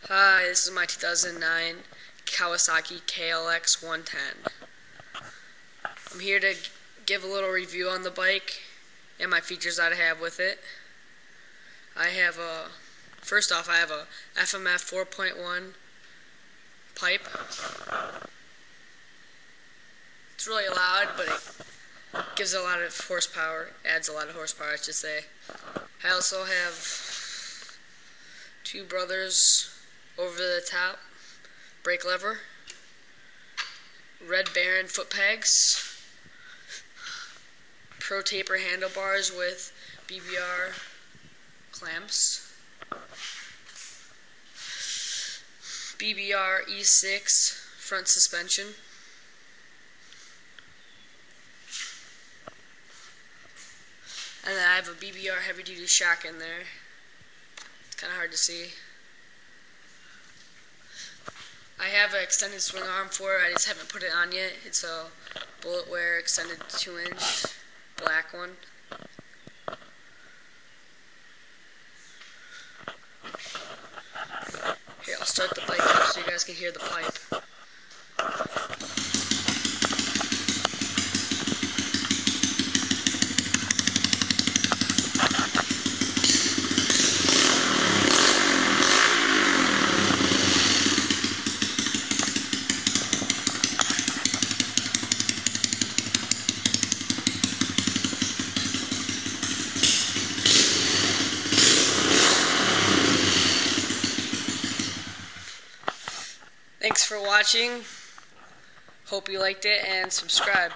Hi, this is my 2009 Kawasaki KLX 110. I'm here to give a little review on the bike and my features that I have with it. First off, I have a FMF 4.1 pipe. It's really loud, but it gives a lot of horsepower, adds a lot of horsepower, I should say. I also have two brothers over the top brake lever, red Baron foot pegs, pro taper handlebars with BBR clamps, BBR E6 front suspension, and then I have a BBR heavy duty shock in there. It's kind of hard to see. I have an extended swing arm for it, I just haven't put it on yet. It's a bullet wear extended 2-inch black one. Here, I'll start the bike up so you guys can hear the pipe. Thanks for watching. Hope you liked it and subscribe.